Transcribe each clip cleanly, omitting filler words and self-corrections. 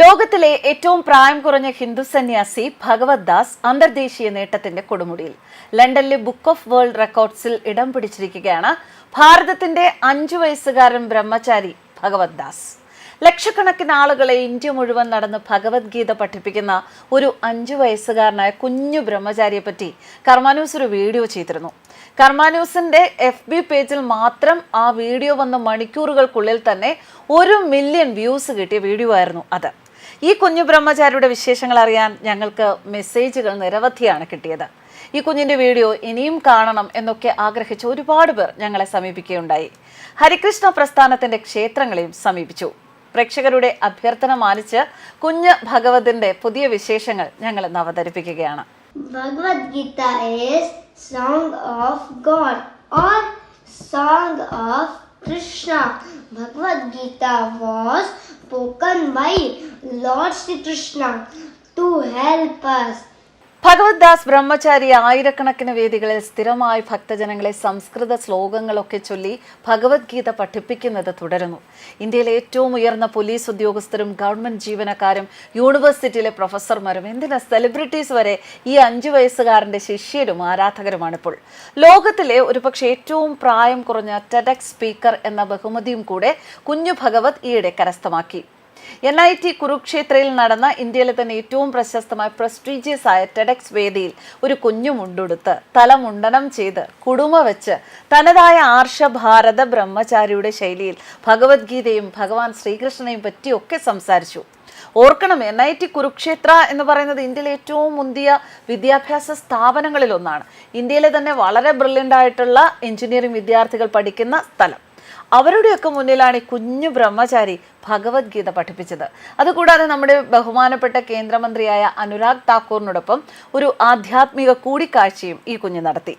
ലോകത്തിലെ ഏറ്റവും പ്രായം കുറഞ്ഞ ഹിന്ദു സന്യാസി ഭഗവത് ദാസ് അന്തർദേശീയ നേട്ടത്തിന്റെ കൊടുമുടിയിൽ. ലണ്ടനിലെ ബുക്ക് ഓഫ് വേൾഡ് റെക്കോർഡ്സിൽ ഇടം പിടിച്ചിരിക്കുകയാണ് ഭാരതത്തിന്റെ 5 വയസ്സുകാരൻ ബ്രഹ്മചാരി ഭഗവത് ദാസ്. ലക്ഷക്കണക്കിന് ആളുകളെ ഇന്ത്യ മുഴുവൻ നടന്ന് ഭഗവത്ഗീത പഠിപ്പിക്കുന്ന ഒരു 5 വയസ്സുകാരനായ കുഞ്ഞു ബ്രഹ്മചാരിയെ പറ്റി കർമാന്യൂസ് ഒരു വീഡിയോ ചെയ്തിരുന്നു. കർമാന്യൂസിന്റെ FB പേജിൽ മാത്രം ആ വീഡിയോ വന്ന മണിക്കൂറുകൾക്കുള്ളിൽ തന്നെ 1 മില്യൺ വ്യൂസ് കിട്ടിയ വീഡിയോ ആയിരുന്നു അത്. ഈ കുഞ്ഞു ബ്രഹ്മചാരിയുടെ വിശേഷങ്ങൾ അറിയാൻ ഞങ്ങൾക്ക് മെസ്സേജുകൾ നിരവധിയാണ് കിട്ടിയത്. ഈ കുഞ്ഞിന്റെ വീഡിയോ ഇനിയും കാണണം എന്നൊക്കെ ആഗ്രഹിച്ച ഒരുപാട് പേർ ഞങ്ങളെ സമീപിക്കുകയുണ്ടായി. ഹരികൃഷ്ണ പ്രസ്ഥാനത്തിന്റെ ക്ഷേത്രങ്ങളെയും സമീപിച്ചു. പ്രേക്ഷകരുടെ അഭ്യർത്ഥന മാനിച്ച് കുഞ്ഞ് ഭഗവതിന്റെ പുതിയ വിശേഷങ്ങൾ ഞങ്ങൾ ഇന്ന് അവതരിപ്പിക്കുകയാണ്. Bhagavad Gita is song of God or song of Krishna. Bhagavad Gita was spoken by Lord Shri Krishna to help us. ഭഗവത് ദാസ് ബ്രഹ്മചാരി ആയിരക്കണക്കിന് വേദികളിൽ സ്ഥിരമായി ഭക്തജനങ്ങളെ സംസ്കൃത ശ്ലോകങ്ങളൊക്കെ ചൊല്ലി ഭഗവത്ഗീത പഠിപ്പിക്കുന്നത് തുടരുന്നു. ഇന്ത്യയിലെ ഏറ്റവും ഉയർന്ന പോലീസ് ഉദ്യോഗസ്ഥരും ഗവൺമെന്റ് ജീവനക്കാരും യൂണിവേഴ്സിറ്റിയിലെ പ്രൊഫസർമാരും എന്തിനാ സെലിബ്രിറ്റീസ് വരെ ഈ 5 വയസ്സുകാരന്റെ ശിഷ്യരും ആരാധകരുമാണിപ്പോൾ. ലോകത്തിലെ ഒരുപക്ഷെ ഏറ്റവും പ്രായം കുറഞ്ഞ ടെഡെക്സ് സ്പീക്കർ എന്ന ബഹുമതിയും കൂടെ കുഞ്ഞു ഭഗവത് ഈയിടെ കരസ്ഥമാക്കി. NIT കുരുക്ഷേത്രയിൽ നടന്ന ഇന്ത്യയിലെ തന്നെ ഏറ്റവും പ്രശസ്തമായ പ്രസ്റ്റീജിയസ് ആയ ടെഡെക്സ് വേദിയിൽ ഒരു കുഞ്ഞു മുണ്ടുടുത്ത് തലമുണ്ടനം ചെയ്ത് കുടുമ വെച്ച് തനതായ ആർഷഭാരത ബ്രഹ്മചാരിയുടെ ശൈലിയിൽ ഭഗവത്ഗീതയും ഭഗവാൻ ശ്രീകൃഷ്ണനെയും പറ്റിയൊക്കെ സംസാരിച്ചു. ഓർക്കണം, NIT കുരുക്ഷേത്ര എന്ന് പറയുന്നത് ഇന്ത്യയിലെ ഏറ്റവും മുന്തിയ വിദ്യാഭ്യാസ സ്ഥാപനങ്ങളിൽ ഒന്നാണ്. ഇന്ത്യയിലെ തന്നെ വളരെ ബ്രില്യൻ്റ് ആയിട്ടുള്ള എഞ്ചിനീയറിംഗ് വിദ്യാർത്ഥികൾ പഠിക്കുന്ന സ്ഥലം. അവരുടെയൊക്കെ മുന്നിലാണ് ഈ കുഞ്ഞു ബ്രഹ്മചാരി ഭഗവത്ഗീത പഠിപ്പിച്ചത്. അതുകൂടാതെ നമ്മുടെ ബഹുമാനപ്പെട്ട കേന്ദ്രമന്ത്രിയായ അനുരാഗ് താക്കൂറിനോടൊപ്പം ഒരു ആധ്യാത്മിക കൂടിക്കാഴ്ചയും ഈ കുഞ്ഞ് നടത്തി.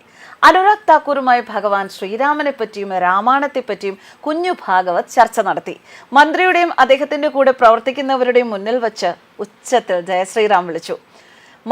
അനുരാഗ് താക്കൂറുമായി ഭഗവാൻ ശ്രീരാമനെ പറ്റിയും രാമായണത്തെപ്പറ്റിയും കുഞ്ഞു ഭാഗവത് ചർച്ച നടത്തി. മന്ത്രിയുടെയും അദ്ദേഹത്തിന്റെ കൂടെ പ്രവർത്തിക്കുന്നവരുടെയും മുന്നിൽ വച്ച് ഉച്ചത്തിൽ ജയശ്രീറാം വിളിച്ചു.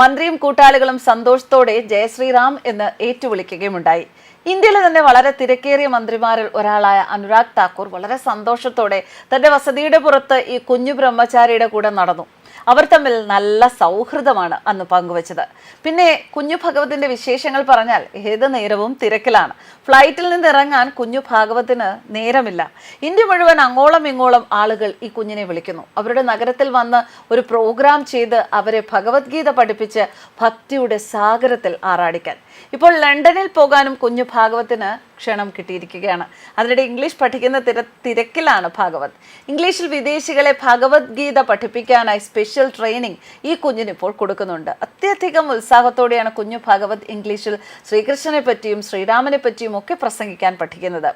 മന്ത്രിയും കൂട്ടാളികളും സന്തോഷത്തോടെ ജയശ്രീറാം എന്ന് ഏറ്റുവിളിക്കുകയുമുണ്ടായി. ഇന്ത്യയിലെ തന്നെ വളരെ തിരക്കേറിയ മന്ത്രിമാരിൽ ഒരാളായ അനുരാഗ് താക്കൂർ വളരെ സന്തോഷത്തോടെ തന്റെ വസതിയുടെ പുറത്ത് ഈ കുഞ്ഞു ബ്രഹ്മചാരിയുടെ കൂടെ നടന്നു. അവർ തമ്മിൽ നല്ല സൗഹൃദമാണ് അന്ന് പങ്കുവച്ചത്. പിന്നെ കുഞ്ഞു ഭഗവതിന്റെ വിശേഷങ്ങൾ പറഞ്ഞാൽ ഏത് നേരവും തിരക്കിലാണ്. ഫ്ലൈറ്റിൽ നിന്ന് ഇറങ്ങാൻ കുഞ്ഞു ഭാഗവത്തിന് നേരമില്ല. ഇന്ത്യ മുഴുവൻ അങ്ങോളം ഇങ്ങോളം ആളുകൾ ഈ കുഞ്ഞിനെ വിളിക്കുന്നു. അവരുടെ നഗരത്തിൽ വന്ന് ഒരു പ്രോഗ്രാം ചെയ്ത് അവരെ ഭഗവത്ഗീത പഠിപ്പിച്ച് ഭക്തിയുടെ സാഗരത്തിൽ ആറാടിക്കാൻ. ഇപ്പോൾ ലണ്ടനിൽ പോകാനും കുഞ്ഞു ഭാഗവത്തിന് ക്ഷണം കിട്ടിയിരിക്കുകയാണ്. അതിനിടെ ഇംഗ്ലീഷ് പഠിക്കുന്ന തിരക്കിലാണ് ഭാഗവത്. ഇംഗ്ലീഷിൽ വിദേശികളെ ഭഗവത്ഗീത പഠിപ്പിക്കാനായി സ്പെഷ്യൽ ട്രെയിനിങ് ഈ കുഞ്ഞിനിപ്പോൾ കൊടുക്കുന്നുണ്ട്. അത്യധികം ഉത്സാഹത്തോടെയാണ് കുഞ്ഞു ഭാഗവത് ഇംഗ്ലീഷിൽ ശ്രീകൃഷ്ണനെ പറ്റിയും ശ്രീരാമനെ പറ്റിയും ഒക്കെ പ്രസംഗിക്കാൻ പഠിക്കുന്നത്.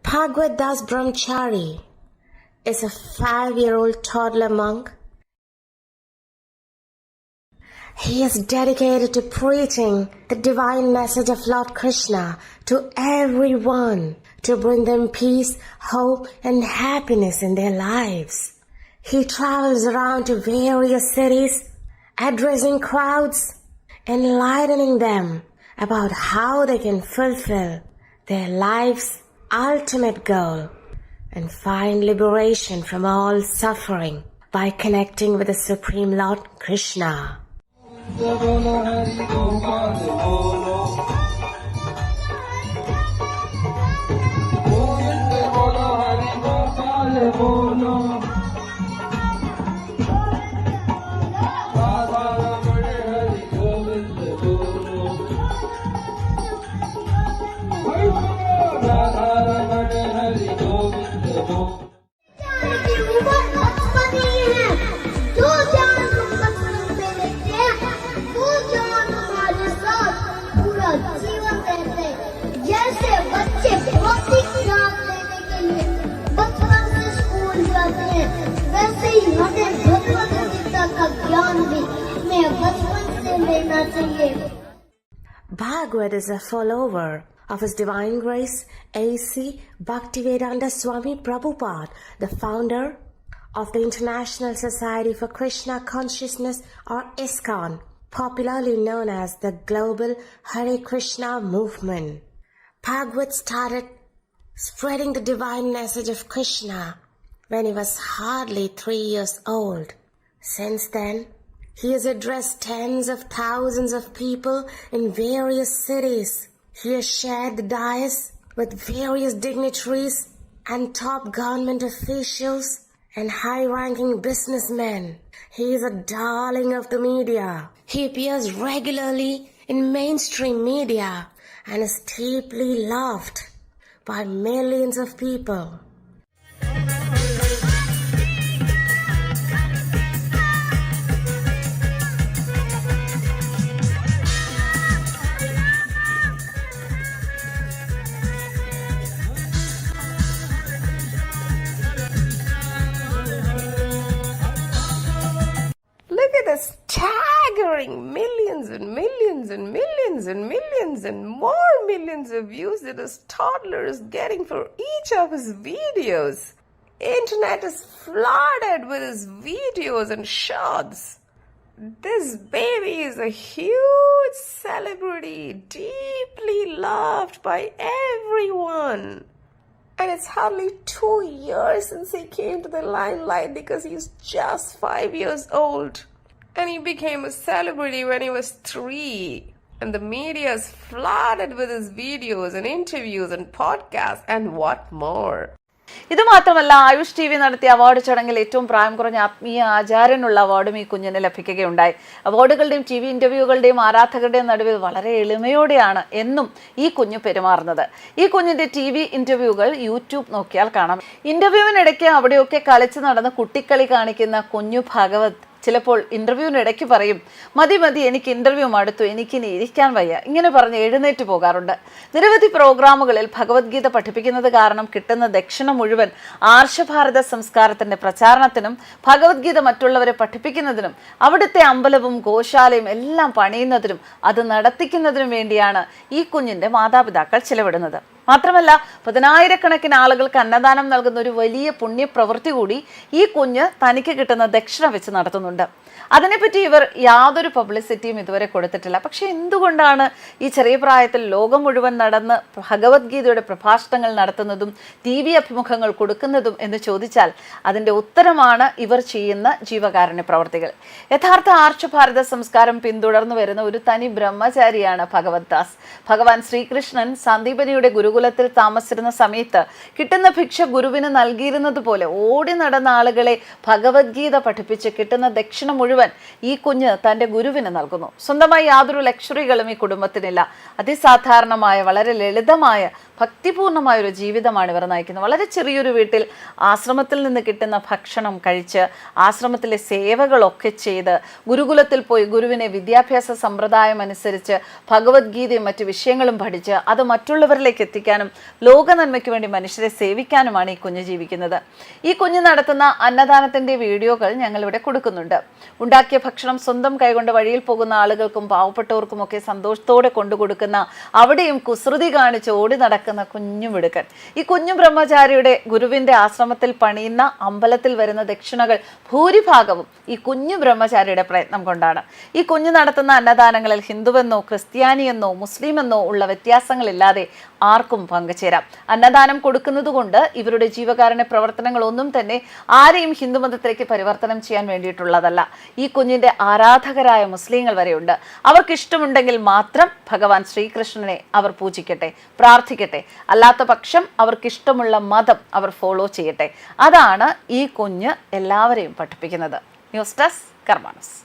Bhagavad Das Brahmachari is a 5-year-old toddler monk. He is dedicated to preaching the divine message of Lord Krishna to everyone, to bring them peace, hope, and happiness in their lives. He travels around to various cities, addressing crowds, enlightening them about how they can fulfill their life's ultimate goal and find liberation from all suffering by connecting with the Supreme Lord Krishna. Bolo Hari Gopal Bolo Govind Bolo Hari Gopal Bolo Radha Ramana Hari Govind Bolo Radha Ramana Hari Govind Bolo Bhagavad is a follower of His Divine Grace A.C. Bhaktivedanta Swami Prabhupada, the founder of the International Society for Krishna Consciousness or ISKCON, popularly known as the Global Hare Krishna Movement. Bhagavad started spreading the divine message of Krishna when he was hardly 3 years old. Since then, he has addressed tens of thousands of people in various cities. He has shared the dais with various dignitaries and top government officials and high-ranking businessmen. He is a darling of the media. He appears regularly in mainstream media and is deeply loved by millions of people. Look at the staggering millions and millions and millions and millions and more millions of views that his toddler is getting for each of his videos. Internet is flooded with his videos and shots. This baby is a huge celebrity, deeply loved by everyone. And it's hardly 2 years since he came to the limelight because he's just 5 years old. And he became a celebrity when he was 3. And the media is flooded with his videos and interviews and podcasts and what more. ഇതുമാത്രമല്ല, Ayush TV നടത്തിയ award ചടങ്ങിൽ ഏറ്റവും പ്രായം കുറഞ്ഞ ആത്മീയ ആചാര്യനുള്ള അവാർഡും ഈ കുഞ്ഞിന് ലഭിക്കുകയുണ്ടായി. അവാർഡുകളുടെയും TV ഇന്റർവ്യൂകളുടെയും ആരാധകരുടെയും നടുവിൽ വളരെ എളിമയോടെയാണ് എന്നും ഈ കുഞ്ഞ് പെരുമാറുന്നത്. ഈ കുഞ്ഞിന്റെ TV ഇന്റർവ്യൂകൾ യൂട്യൂബ് നോക്കിയാൽ കാണാം. ഇന്റർവ്യൂവിനിടയ്ക്ക് അവിടെയൊക്കെ കളിച്ച് നടന്ന് കുട്ടിക്കളി കാണിക്കുന്ന കുഞ്ഞു ഭഗവത് ചിലപ്പോൾ ഇന്റർവ്യൂവിനിടയ്ക്ക് പറയും, മതി മതി, എനിക്ക് ഇന്റർവ്യൂ മടുത്തു, എനിക്കിനി ഇരിക്കാൻ വയ്യ, ഇങ്ങനെ പറഞ്ഞ് എഴുന്നേറ്റ് പോകാറുണ്ട്. നിരവധി പ്രോഗ്രാമുകളിൽ ഭഗവത്ഗീത പഠിപ്പിക്കുന്നത് കാരണം കിട്ടുന്ന ദക്ഷിണ മുഴുവൻ ആർഷഭാരത സംസ്കാരത്തിന്റെ പ്രചാരണത്തിനും ഭഗവത്ഗീത മറ്റുള്ളവരെ പഠിപ്പിക്കുന്നതിനും അവിടുത്തെ അമ്പലവും ഗോശാലയും എല്ലാം പണിയുന്നതിനും അത് നടത്തിക്കുന്നതിനും വേണ്ടിയാണ് ഈ കുഞ്ഞിന്റെ മാതാപിതാക്കൾ ചിലവിടുന്നത്. മാത്രമല്ല, 10,000-കണക്കിന് ആളുകൾക്ക് അന്നദാനം നൽകുന്ന ഒരു വലിയ പുണ്യപ്രവൃത്തി കൂടി ഈ കുഞ്ഞ് തനിക്ക് കിട്ടുന്ന ദക്ഷിണ വെച്ച് നടത്തുന്നുണ്ട്. അതിനെപ്പറ്റി ഇവർ യാതൊരു പബ്ലിസിറ്റിയും ഇതുവരെ കൊടുത്തിട്ടില്ല. പക്ഷെ എന്തുകൊണ്ടാണ് ഈ ചെറിയ പ്രായത്തിൽ ലോകം മുഴുവൻ നടന്ന് ഭഗവത്ഗീതയുടെ പ്രഭാഷണങ്ങൾ നടത്തുന്നതും TV അഭിമുഖങ്ങൾ കൊടുക്കുന്നതും എന്ന് ചോദിച്ചാൽ അതിൻ്റെ ഉത്തരമാണ് ഇവർ ചെയ്യുന്ന ജീവകാരുണ്യ പ്രവർത്തികൾ. യഥാർത്ഥ ആർഷഭാരത സംസ്കാരം പിന്തുടർന്നു വരുന്ന ഒരു തനി ബ്രഹ്മചാരിയാണ് ഭഗവത് ദാസ്. ഭഗവാൻ ശ്രീകൃഷ്ണൻ സന്ദീപനിയുടെ ഗുരുകുലത്തിൽ താമസിച്ചിരുന്ന സമയത്ത് കിട്ടുന്ന ഭിക്ഷ ഗുരുവിന് നൽകിയിരുന്നത് പോലെ ഓടി നടന്ന ആളുകളെ ഭഗവത്ഗീത പഠിപ്പിച്ച് കിട്ടുന്ന ദക്ഷിണ മുഴുവൻ ഈ കുഞ്ഞ് തൻ്റെ ഗുരുവിന് നൽകുന്നു. സ്വന്തമായി യാതൊരു ലക്ഷറികളും ഈ കുടുംബത്തിനില്ല. അതിസാധാരണമായ, വളരെ ലളിതമായ, ഭക്തിപൂർണമായ ഒരു ജീവിതമാണ് ഇവർ നയിക്കുന്നത്. വളരെ ചെറിയൊരു വീട്ടിൽ ആശ്രമത്തിൽ നിന്ന് കിട്ടുന്ന ഭക്ഷണം കഴിച്ച് ആശ്രമത്തിലെ സേവകളൊക്കെ ചെയ്ത് ഗുരുകുലത്തിൽ പോയി ഗുരുവിനെ വിദ്യാഭ്യാസ സമ്പ്രദായം അനുസരിച്ച് ഭഗവത്ഗീതയും മറ്റു വിഷയങ്ങളും പഠിച്ച് അത് മറ്റുള്ളവരിലേക്ക് എത്തിക്കാനും ലോക നന്മയ്ക്ക് വേണ്ടി മനുഷ്യരെ സേവിക്കാനുമാണ് ഈ കുഞ്ഞ് ജീവിക്കുന്നത്. ഈ കുഞ്ഞ് നടത്തുന്ന അന്നദാനത്തിൻ്റെ വീഡിയോകൾ ഞങ്ങളിവിടെ കൊടുക്കുന്നുണ്ട്. ഉണ്ടാക്കിയ ഭക്ഷണം സ്വന്തം കൈകൊണ്ട് വഴിയിൽ പോകുന്ന ആളുകൾക്കും പാവപ്പെട്ടവർക്കുമൊക്കെ സന്തോഷത്തോടെ കൊണ്ടുകൊടുക്കുന്ന, അവിടെയും കുസൃതി കാണിച്ച് ഓടി നടക്കുന്ന കുഞ്ഞു മിടുക്കൻ. ഈ കുഞ്ഞു ബ്രഹ്മചാരിയുടെ ഗുരുവിന്റെ ആശ്രമത്തിൽ പണിയുന്ന അമ്പലത്തിൽ വരുന്ന ദക്ഷിണകൾ ഭൂരിഭാഗവും ഈ കുഞ്ഞു ബ്രഹ്മചാരിയുടെ പ്രയത്നം കൊണ്ടാണ്. ഈ കുഞ്ഞ് നടത്തുന്ന അന്നദാനങ്ങളിൽ ഹിന്ദുവെന്നോ ക്രിസ്ത്യാനിയെന്നോ മുസ്ലിമെന്നോ ഉള്ള വ്യത്യാസങ്ങളില്ലാതെ ആർക്കും പങ്കുചേരാം. അന്നദാനം കൊടുക്കുന്നത് കൊണ്ട് ഇവരുടെ ജീവകാരുണ്യ പ്രവർത്തനങ്ങൾ ഒന്നും തന്നെ ആരെയും ഹിന്ദുമതത്തിലേക്ക് പരിവർത്തനം ചെയ്യാൻ വേണ്ടിയിട്ടുള്ളതല്ല. ഈ കുഞ്ഞിന്റെ ആരാധകരായ മുസ്ലിങ്ങൾ വരെയുണ്ട്. അവർക്ക് ഇഷ്ടമുണ്ടെങ്കിൽ മാത്രം ഭഗവാൻ ശ്രീകൃഷ്ണനെ അവർ പൂജിക്കട്ടെ, പ്രാർത്ഥിക്കട്ടെ. അല്ലാത്ത പക്ഷം അവർക്കിഷ്ടമുള്ള മതം അവർ ഫോളോ ചെയ്യട്ടെ. അതാണ് ഈ കുഞ്ഞ് എല്ലാവരെയും പഠിപ്പിക്കുന്നത്. News desk കർമാനസ്.